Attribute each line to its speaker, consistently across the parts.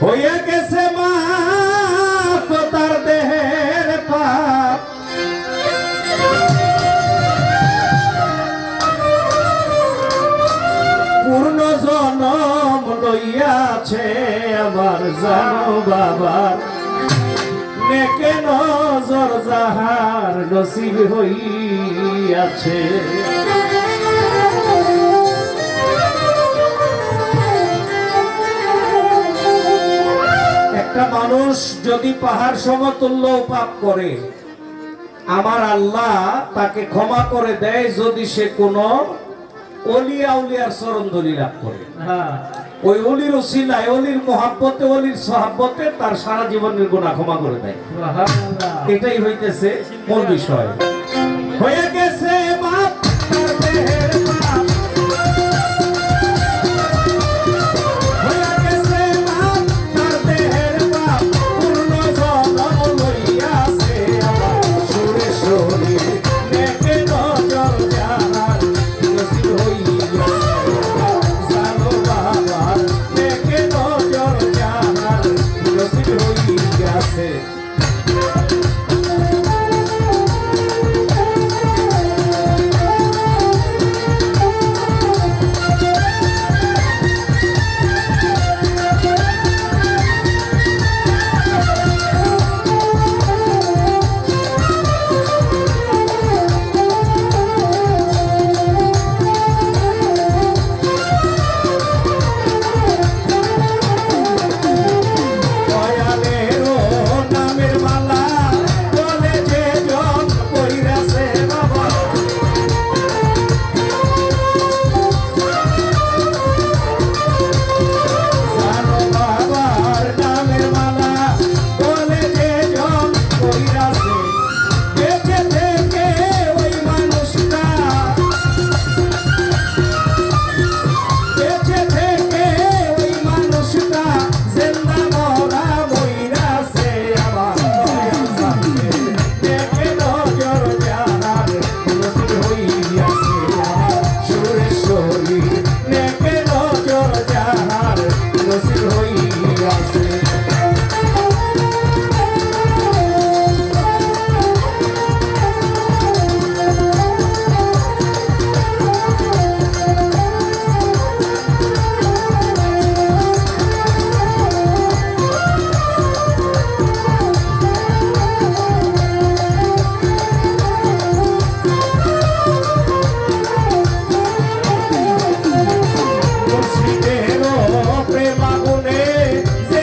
Speaker 1: হয়ে গেছে মাপ তার দেহের পাপ, পূর্ণ জনম লইয়াছে আমার জানো বাবার, নেকে নজর যাহার নসিব হইয়াছে। একটা মানুষ যদি পাহাড় সমতুল্য পাপ করে, আমার আল্লাহ তাকে ক্ষমা করে দেয় যদি সে কোনো অলিয়া উলিয়ার চরণ ধরি লাভ করে। ওই অলির ওসিলায়, অলির মহাব্বতে, অলির সহাব্বতে তার সারা জীবনের গুনাহ ক্ষমা করে দেয়। এটাই হইতেছে মূল বিষয়। হয়ে গেছে মাপ তার দেহের পাপ, হয়ে গেছে মাপ তার দেহের পাপ, পূর্ণ জনম লইয়াছে আমার সুরে শরীর, নেকে নজর যাহার নসিব হইয়াছে। জানো বাবার, নেকে নজর যাহার নসিব হইয়াছে। প্রেম আগুনে যে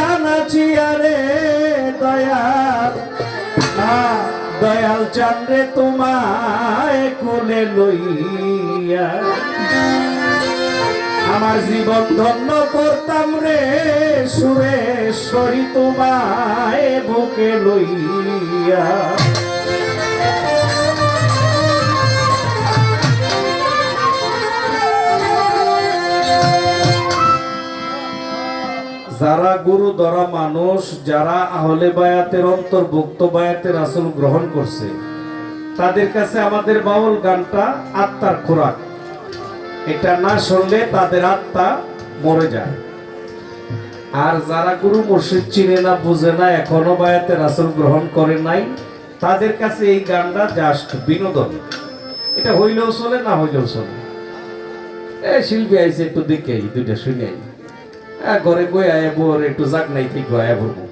Speaker 1: নাচিয়া নাচিয়া রে দয়াল দয়াল চাঁদরে তোমায় কোলে লইয়া আমার জীবন ধন্য করতাম রে সুরেশ্বরী তোমায় বুকে লইয়া যারা গুরু ধরা মানুষ, যারা আহলে বায়াতের অন্তর্ভুক্ত বায়াতে রাসূল গ্রহণ করছে, তাদের কাছে আমাদের বাউল গানটা আত্মার খোরাক। এটা না শুনলে তাদের আত্মা মরে যায়। আর যারা গুরু মুর্শিদ চিনে না, বুঝে না, এখনো বায়াতে রাসূল গ্রহণ করে নাই, তাদের কাছে এই গানটা জাস্ট বিনোদন। এটা হইলেও চলে, না হইলেও চলে। শিল্পী আইছে, একটু দেখে দুইটা শুনে ঘরে কই আয়া বোর একটু জাগ নাই থাইকো আয়া বলবো,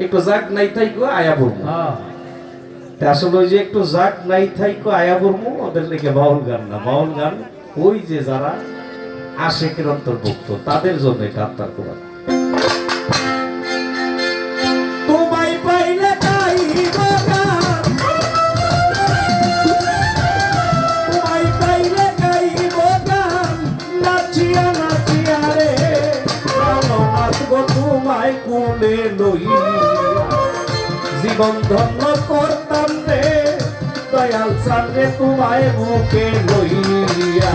Speaker 1: একটু জাগ নাই থাইকো আয়া বলবো। আসলে ওই যে একটু জাগ নাই থাইকো আয়া বলবো, ওদের লেগে বাউল গান না। বাউল গান ওই যে যারা আশিকের অন্তর্ভুক্ত, তাদের জন্য এটা আত্মার কোরআন। তোমায় পাইলে গাইব গান, তোমায় পাইলে গাইব গান, নাচিয়া নাচিয়া রে তোমায় কোলে লইয়া জীবন ধন্য করতাম রে দয়াল চাঁদরে তোমায় বুকে লইয়া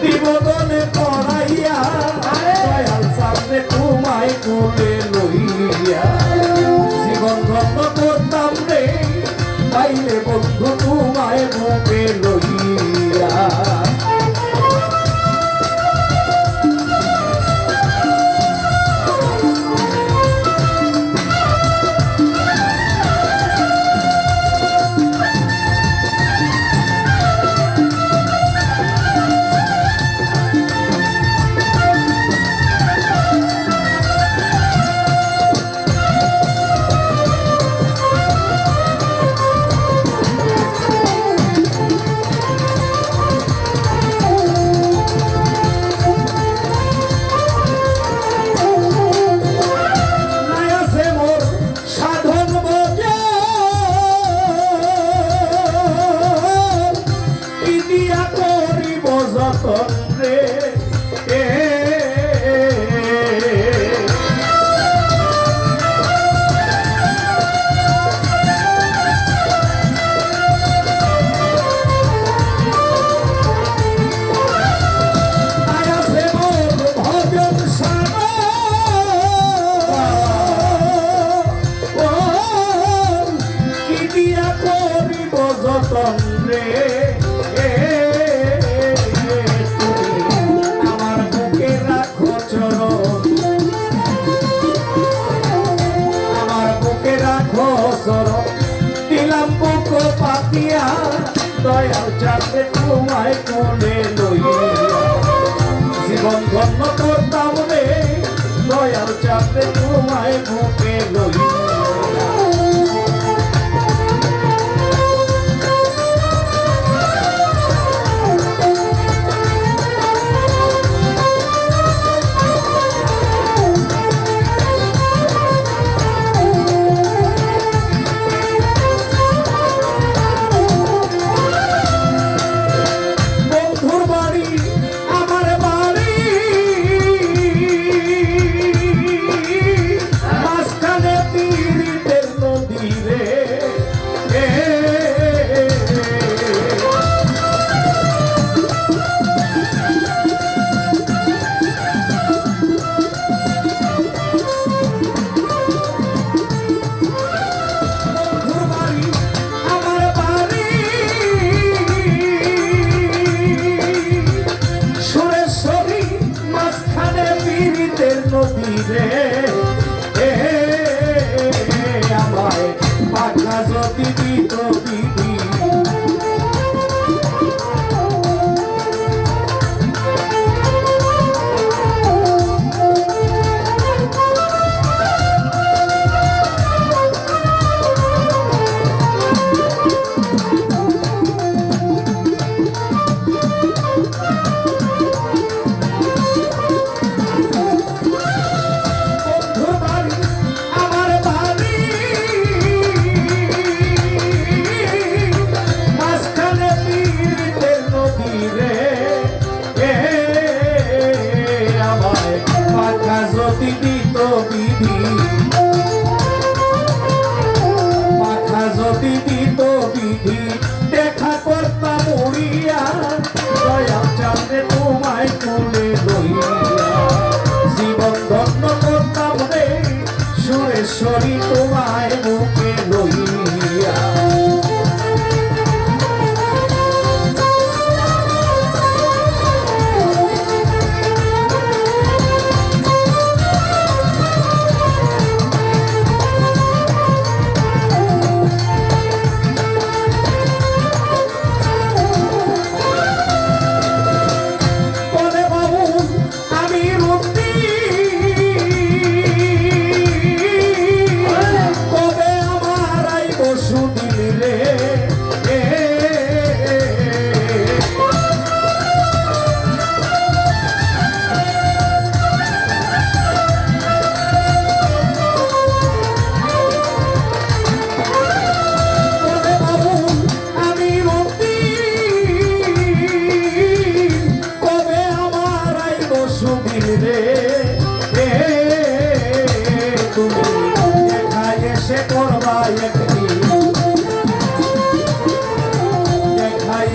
Speaker 1: দিবদনে পড়াইয়া দয়াল চাঁদরে তোমায় কোলে লইয়া জীবন ধন্য করতাম রে পাইলে বন্ধু তোমায় বুকে লইয়া দয়াল চাঁদরে তোমায় কোলে লইয়া জীবন ধন্য করতাম রে দয়াল চাঁদরে তোমায় বুকে লইয়া যদি দিত বিধি দেখা করতাম উড়িয়া দয়াল চাঁদে তোমায় তুলে লইয়া জীবন ধন্য করতাম রে সুরেশ্বরী তোমায় মুখে লইয়া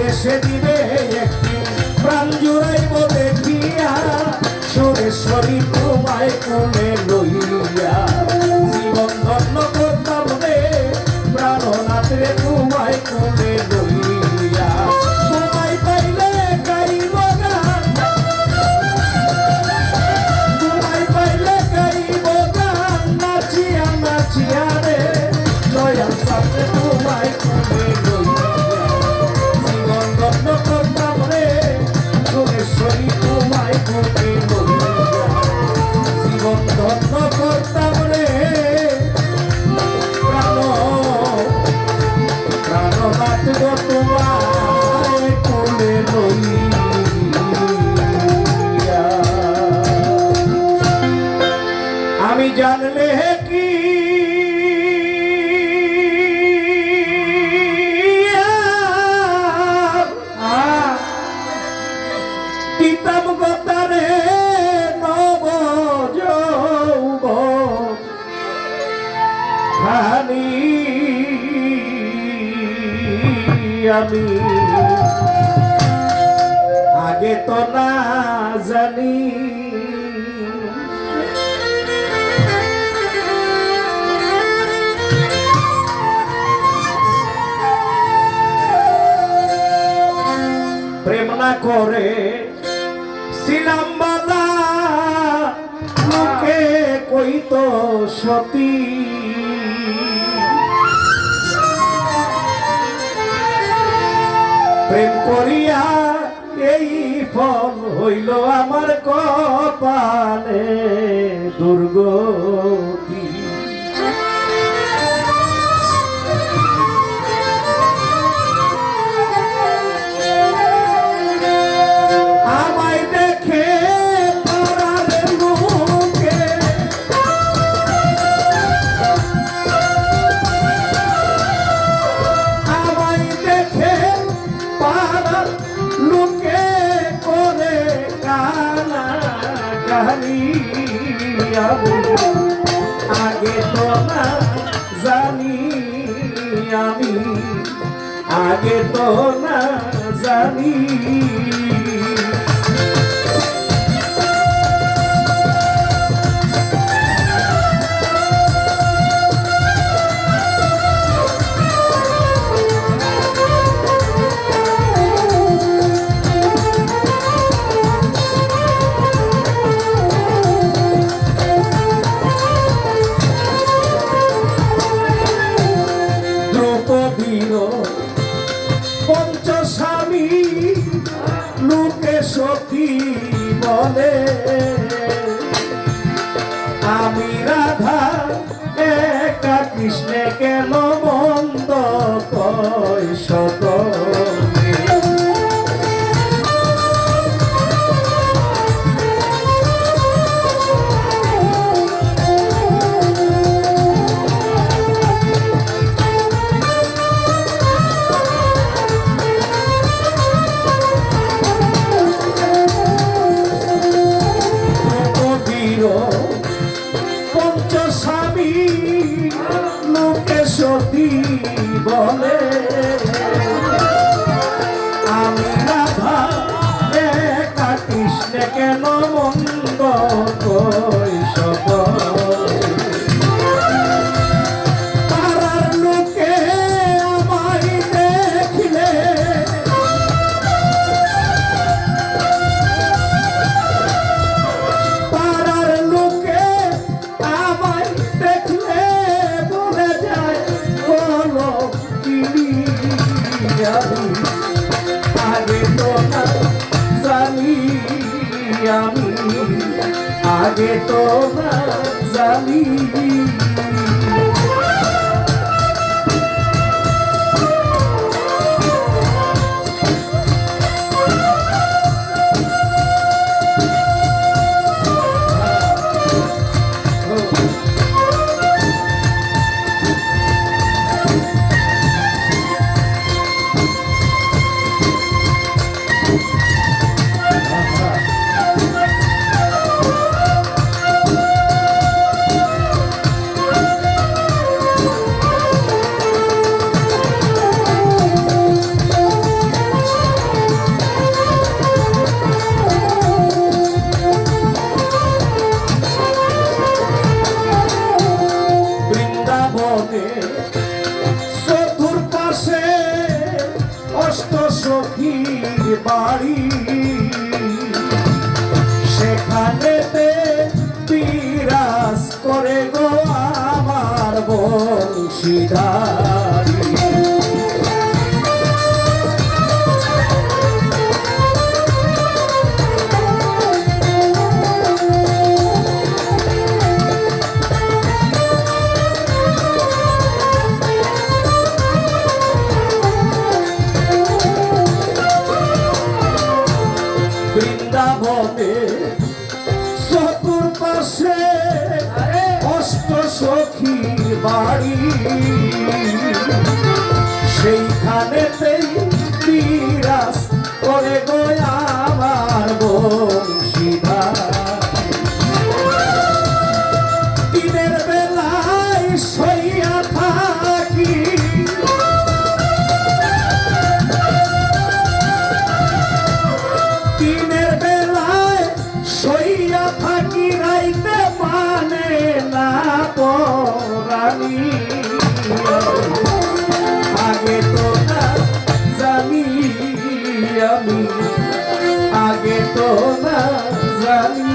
Speaker 1: এসে দিবে একটি প্রাণ জুড়াইব দেখিয়া সুরেশ্বরী তোমায় কোলে লইয়া জীবন ধন্য করতাম রে প্রাণনাথ রে তোমায় কোলে লইয়া তোমায় পাইলে গাইব গান তোমায় পাইলে গাইব গান নাচিয়া নাচিয়া রে দয়াল সাথে তোমায় কোলে লইয়া যত্ন করতাম রে সুরেশ্বরী তোমায় কোলে লইয়া জীবন যত্ন করতাম রে প্রাণনাথ গো তোমায় কোলে লইয়া আমি জানলে কি দিতাম গতারে নব যৌবন খানি আমি আগে তো না জানি প্রেম না করে ছিলাম বালা লোকে কইতো সতী প্রেম করিয়া এই ফল হইল আমার কপালে দুর্গতি আগে তো না জানি আমি আগে তো না জানি দ্রৌপদীর পঞ্চস্বামী লোকে সখী বলে আমি রাধা একা কৃষ্ণে কেন মন্দ কয় সকলে পঞ্চস্বামী লোকে সতী বলে আমি রাধা একা কৃষ্ণে কেন মন্দ কই সকলে পাড়ার লোকে আমায় দেখিলে পাড়ার লোকে আমায় দেখলে বলে যায় বলো কিনি আমি আগে তো না জানি আমি আগে তো না জানি চতুর্পাশে অষ্ট সখীর বাড়ি সেখানেতে বিরাজ করে গো আমার বংশীধারী বৃন্দাবনে চতুর্পাশে অষ্ট সখীর বাড়ি সেইখানেতেই বিরাজ করে গো আমার বংশীধারী দিনের বেলায় শইয়া থাকি দিনের বেলায় শইয়া থাকি রাইতে মানে না পরানি আগে তো না জানি আমি আগে তো না জানি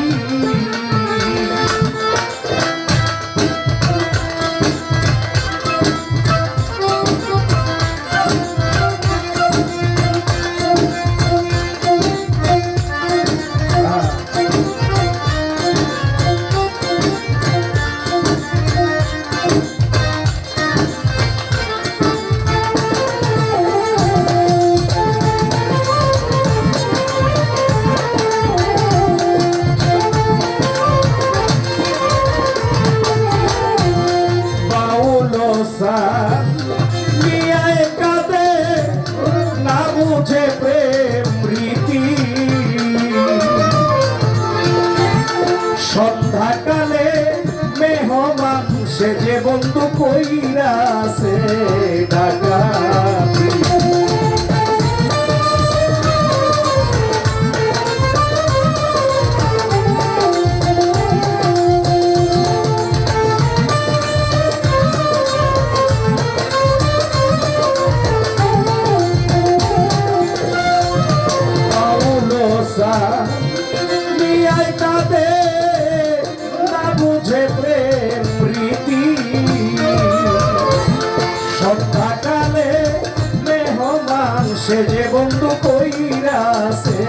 Speaker 1: মিয়ায় কাঁদে না বুঝে প্রেম রীতি সন্ধ্যাকালে মেহমান সে যে বন্ধু কইরাছে ডাকাতি মিয়ায় কাঁদে না বুঝে প্রেম রীতি সে যে বন্ধু কইরাছে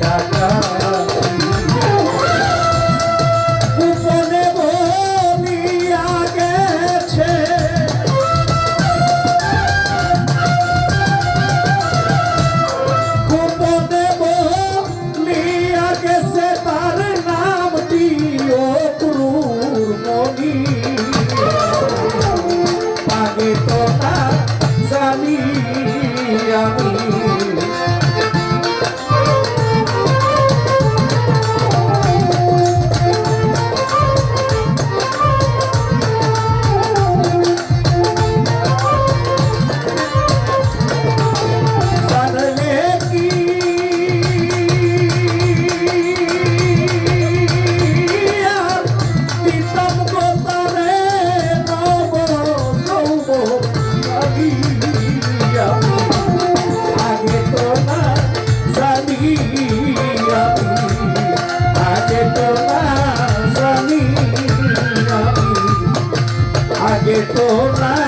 Speaker 1: ডাকাতি গোপনে বলিয়া গেছে গোপনে বলিয়া গেছে তার নামটি ও ক্রূর মনি আগে তো না জানি আমি জানলে কি আর দিতাম গো তারে নব নব লাগিয়া আগে তো না জানি আমি আগে তো না জানি আমি আগে তো না